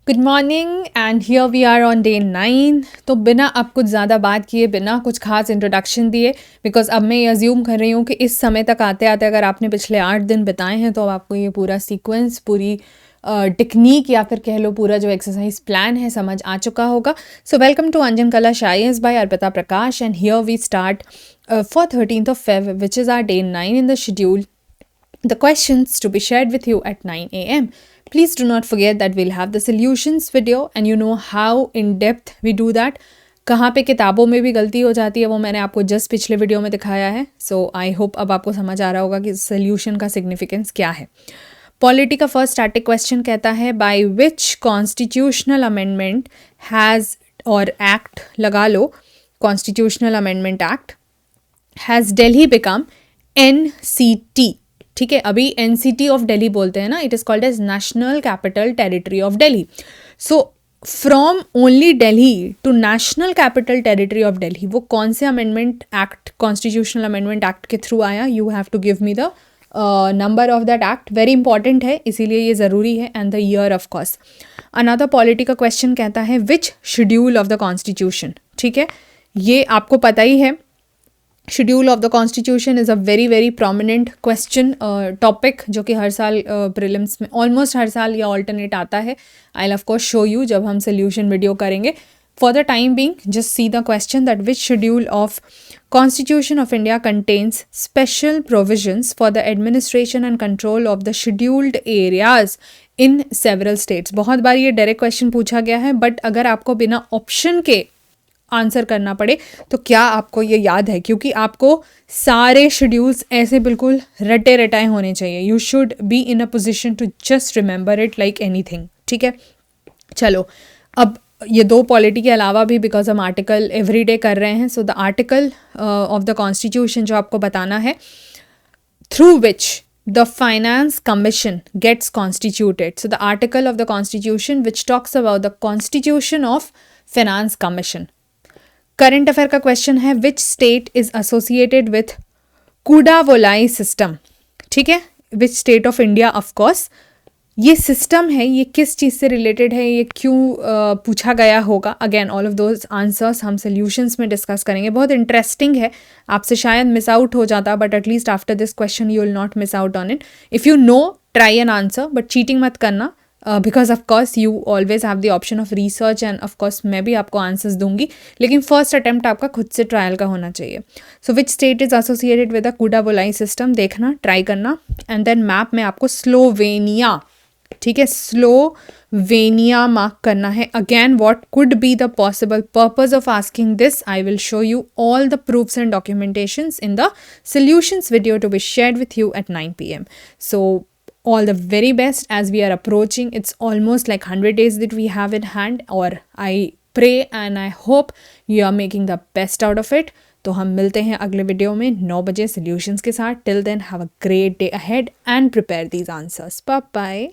Good morning and here we are on day 9। तो बिना अब कुछ ज़्यादा बात किए, बिना कुछ खास इंट्रोडक्शन दिए, बिकॉज अब मैं ये अज्यूम कर रही हूँ कि इस समय तक आते आते अगर आपने पिछले 8 दिन बिताए हैं तो अब आपको ये पूरा सीक्वेंस, पूरी टेक्निक या फिर कह लो पूरा जो एक्सरसाइज प्लान है समझ आ चुका होगा। So welcome to Anjan Kala शायर्स by Arpita Prakash and here we start for 13th of Feb, which is our day 9 in the schedule. The questions to be shared with you at 9 a.m. Please do not forget that we'll have the solutions video and you know how in depth we do that. कहाँ पे किताबों में भी गलती हो जाती है वो मैंने आपको जस्ट पिछले वीडियो में दिखाया है। सो आई होप अब आपको समझ आ रहा होगा कि सोल्यूशन का सिग्निफिकेंस क्या है। पॉलिटी का फर्स्ट स्टैटिक क्वेश्चन कहता है by which constitutional amendment has और एक्ट लगा लो, constitutional amendment act has Delhi become NCT। ठीक है, अभी NCT ऑफ दिल्ली बोलते हैं ना, it is called as national capital territory of Delhi. So from only Delhi to national capital territory of Delhi, वो कौन से amendment act, constitutional amendment act के थ्रू आया? You have to give me the number of that act, very important है इसीलिए ये ज़रूरी है, and the year of course. Another polity का क्वेश्चन कहता है which schedule of the constitution. ठीक है, ये आपको पता ही है, schedule of the constitution is a very very prominent question topic जो कि हर साल प्रीलिम्स में ऑलमोस्ट हर साल या ऑल्टरनेट आता है। आई ऑफ कोर्स शो यू जब हम सोल्यूशन वीडियो करेंगे। For the time being just see the question that which schedule of Constitution of India contains special provisions for the administration and control of the scheduled areas in several states। बहुत बार ये direct question पूछा गया है, but अगर आपको बिना option के answer करना पड़े तो क्या आपको ये याद है? क्योंकि आपको सारे शेड्यूल्स ऐसे बिल्कुल रटे रटाए होने चाहिए। You should be in a position to just remember it like anything. ठीक है, चलो अब ये दो पॉलिटी के अलावा भी, बिकॉज हम आर्टिकल एवरीडे कर रहे हैं, so the article of the constitution जो आपको बताना है, through which the finance commission gets constituted. So the article of the constitution which talks about the constitution of finance commission. Current affair का question है which state is associated with Kudavolai system. ठीक है, which state of India, of course ये system है, ये किस चीज़ से related है, ये क्यों पूछा गया होगा। Again all of those answers हम सोल्यूशंस में डिस्कस करेंगे। बहुत इंटरेस्टिंग है, आपसे शायद मिस आउट हो जाता, but at least after this question you will not miss out on it. If you know try an answer, but cheating मत करना, because of course you always have the option of research end of course मैं भी आपको answers दूंगी, लेकिन first attempt आपका खुद से ट्रायल का होना चाहिए। So which state is associated with the Kudavolai system, देखना, ट्राई करना, एंड देन मैप में आपको स्लोवेनिया, ठीक है, स्लोवेनिया मार्क करना है। Again what could be the possible purpose of asking this, I will show you all the proofs and documentations in the solutions video to be shared with you at 9 PM। So all the very best as we are approaching, it's almost like 100 days that we have in hand, or I pray and I hope you are making the best out of it। तो हम मिलते हैं अगले video में 9 बजे solutions के साथ। Till then have a great day ahead and prepare these answers। Bye bye।